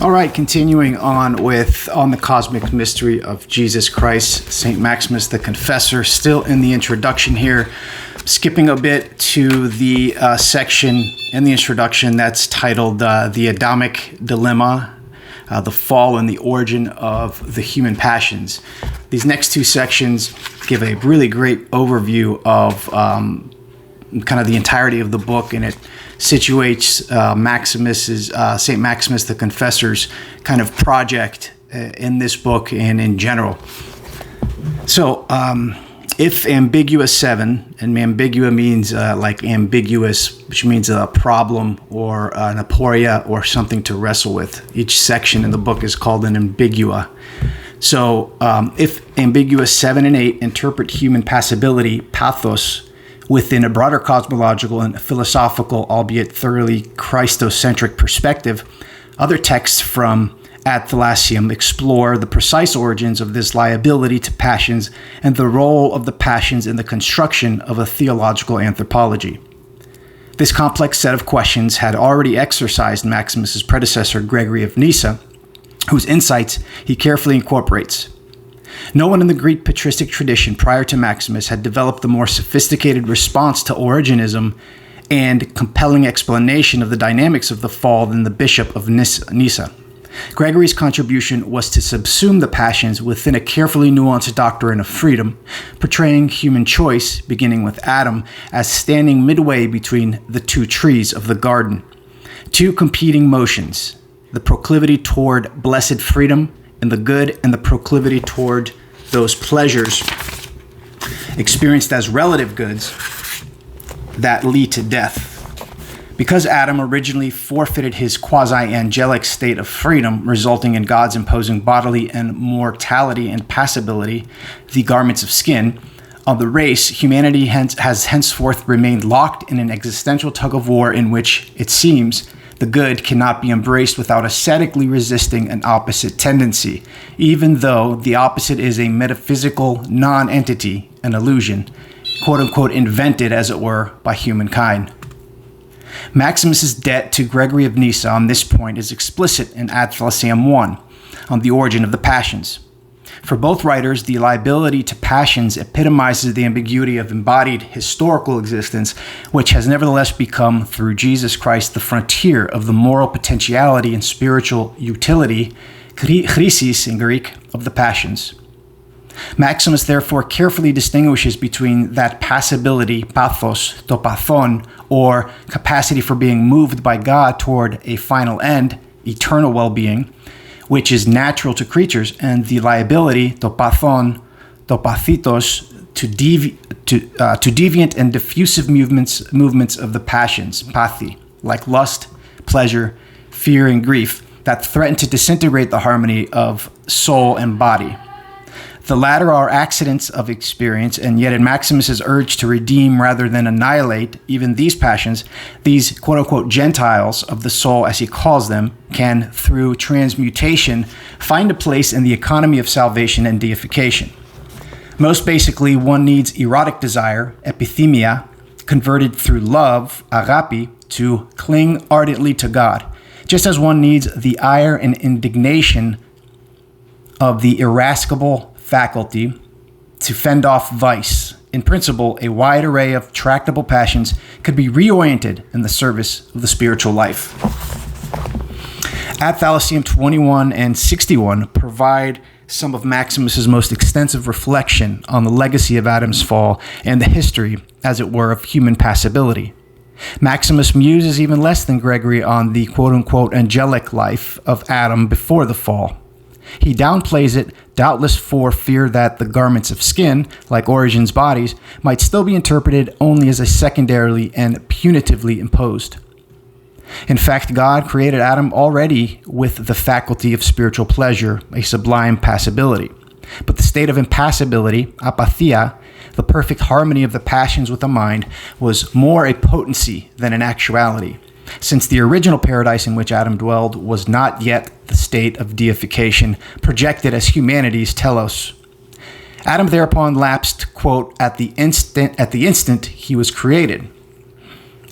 All right, continuing on the cosmic mystery of Jesus Christ, St. Maximus the Confessor, still in the introduction here, skipping a bit to the section in the introduction that's titled The Adamic Dilemma, the Fall and the Origin of the Human Passions. These next two sections give a really great overview of kind of the entirety of the book, and it situates St. Maximus the Confessor's kind of project in this book and in general. So, if ambiguous 7, and ambigua means like ambiguous, which means a problem or an aporia or something to wrestle with. Each section in the book is called an ambigua. So, if ambiguous 7 and 8 interpret human passibility, pathos, within a broader cosmological and philosophical, albeit thoroughly Christocentric perspective, other texts from Ad Thalassium explore the precise origins of this liability to passions and the role of the passions in the construction of a theological anthropology. This complex set of questions had already exercised Maximus's predecessor, Gregory of Nyssa, whose insights he carefully incorporates. No one in the Greek patristic tradition prior to Maximus had developed the more sophisticated response to Origenism and compelling explanation of the dynamics of the fall than the bishop of Nyssa. Gregory's contribution was to subsume the passions within a carefully nuanced doctrine of freedom, portraying human choice, beginning with Adam, as standing midway between the two trees of the garden. Two competing motions, the proclivity toward blessed freedom and the good, and the proclivity toward those pleasures experienced as relative goods that lead to death. Because Adam originally forfeited his quasi-angelic state of freedom, resulting in God's imposing bodily and mortality and passibility, the garments of skin, on the race, humanity has henceforth remained locked in an existential tug-of-war in which, it seems, the good cannot be embraced without ascetically resisting an opposite tendency, even though the opposite is a metaphysical non-entity, an illusion, quote-unquote invented, as it were, by humankind. Maximus's debt to Gregory of Nyssa on this point is explicit in Ad Thalassium 1, on the origin of the passions. For both writers, the liability to passions epitomizes the ambiguity of embodied historical existence, which has nevertheless become, through Jesus Christ, the frontier of the moral potentiality and spiritual utility, chrysis in Greek, of the passions. Maximus therefore carefully distinguishes between that passibility, pathos, to pathon, or capacity for being moved by God toward a final end, eternal well-being, which is natural to creatures, and the liability, to pathon, to pathitos, to deviant and diffusive movements of the passions, pathi, like lust, pleasure, fear, and grief, that threaten to disintegrate the harmony of soul and body. The latter are accidents of experience, and yet in Maximus's urge to redeem rather than annihilate even these passions, these quote-unquote Gentiles of the soul, as he calls them, can, through transmutation, find a place in the economy of salvation and deification. Most basically, one needs erotic desire, epithemia, converted through love, agape, to cling ardently to God, just as one needs the ire and indignation of the irascible faculty to fend off vice. In principle, a wide array of tractable passions could be reoriented in the service of the spiritual life. Ad Thalassium 21 and 61 provide some of Maximus's most extensive reflection on the legacy of Adam's fall and the history, as it were, of human passibility. Maximus muses even less than Gregory on the quote-unquote angelic life of Adam before the fall. He downplays it, doubtless for fear that the garments of skin, like Origen's bodies, might still be interpreted only as a secondarily and punitively imposed. In fact, God created Adam already with the faculty of spiritual pleasure, a sublime passibility. But the state of impassibility, apathia, the perfect harmony of the passions with the mind, was more a potency than an actuality, since the original paradise in which Adam dwelled was not yet the state of deification projected as humanity's telos. Adam thereupon lapsed, quote, at the instant he was created,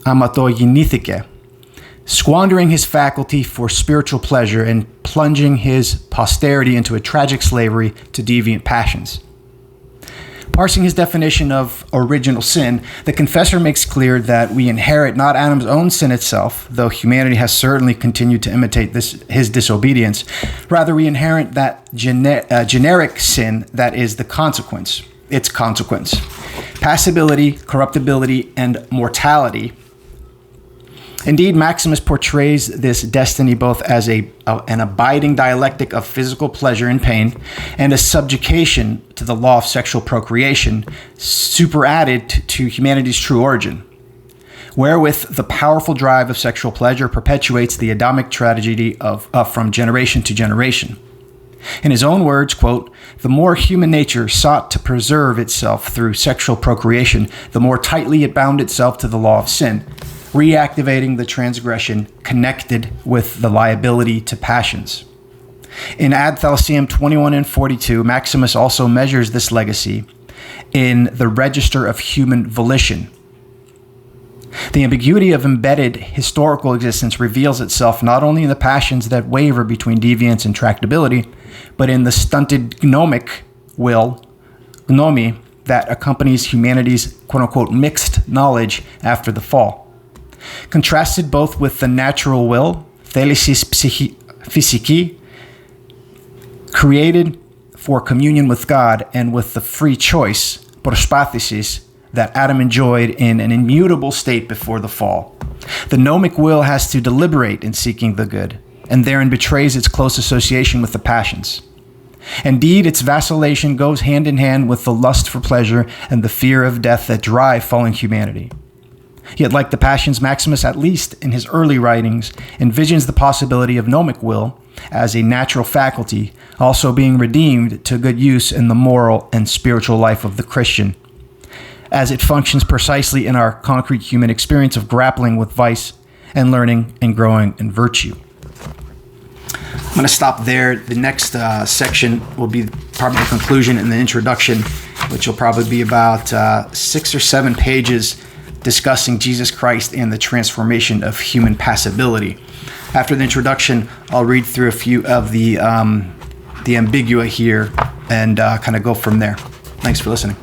amato genithike, squandering his faculty for spiritual pleasure and plunging his posterity into a tragic slavery to deviant passions. Parsing his definition of original sin, the Confessor makes clear that we inherit not Adam's own sin itself, though humanity has certainly continued to imitate his disobedience. Rather, we inherit that generic sin that is its consequence. Passibility, corruptibility, and mortality. Indeed, Maximus portrays this destiny both as an abiding dialectic of physical pleasure and pain and a subjugation to the law of sexual procreation, superadded to humanity's true origin, wherewith the powerful drive of sexual pleasure perpetuates the Adamic tragedy of from generation to generation. In his own words, quote, "The more human nature sought to preserve itself through sexual procreation, the more tightly it bound itself to the law of sin, reactivating the transgression connected with the liability to passions." In Ad Thalasium 21 and 42, Maximus also measures this legacy in the register of human volition. The ambiguity of embedded historical existence reveals itself not only in the passions that waver between deviance and tractability, but in the stunted gnomic will, gnomi, that accompanies humanity's quote-unquote mixed knowledge after the fall. Contrasted both with the natural will, thelesis physiki, created for communion with God, and with the free choice, prospathisis, that Adam enjoyed in an immutable state before the fall. The gnomic will has to deliberate in seeking the good, and therein betrays its close association with the passions. Indeed, its vacillation goes hand in hand with the lust for pleasure and the fear of death that drive fallen humanity. Yet, like the passions, Maximus, at least in his early writings, envisions the possibility of gnomic will as a natural faculty, also being redeemed to good use in the moral and spiritual life of the Christian, as it functions precisely in our concrete human experience of grappling with vice and learning and growing in virtue. I'm going to stop there. The next section will be probably the conclusion and the introduction, which will probably be about 6 or 7 pages discussing Jesus Christ and the transformation of human passibility. After the introduction, I'll read through a few of the ambigua here and kind of go from there. Thanks for listening.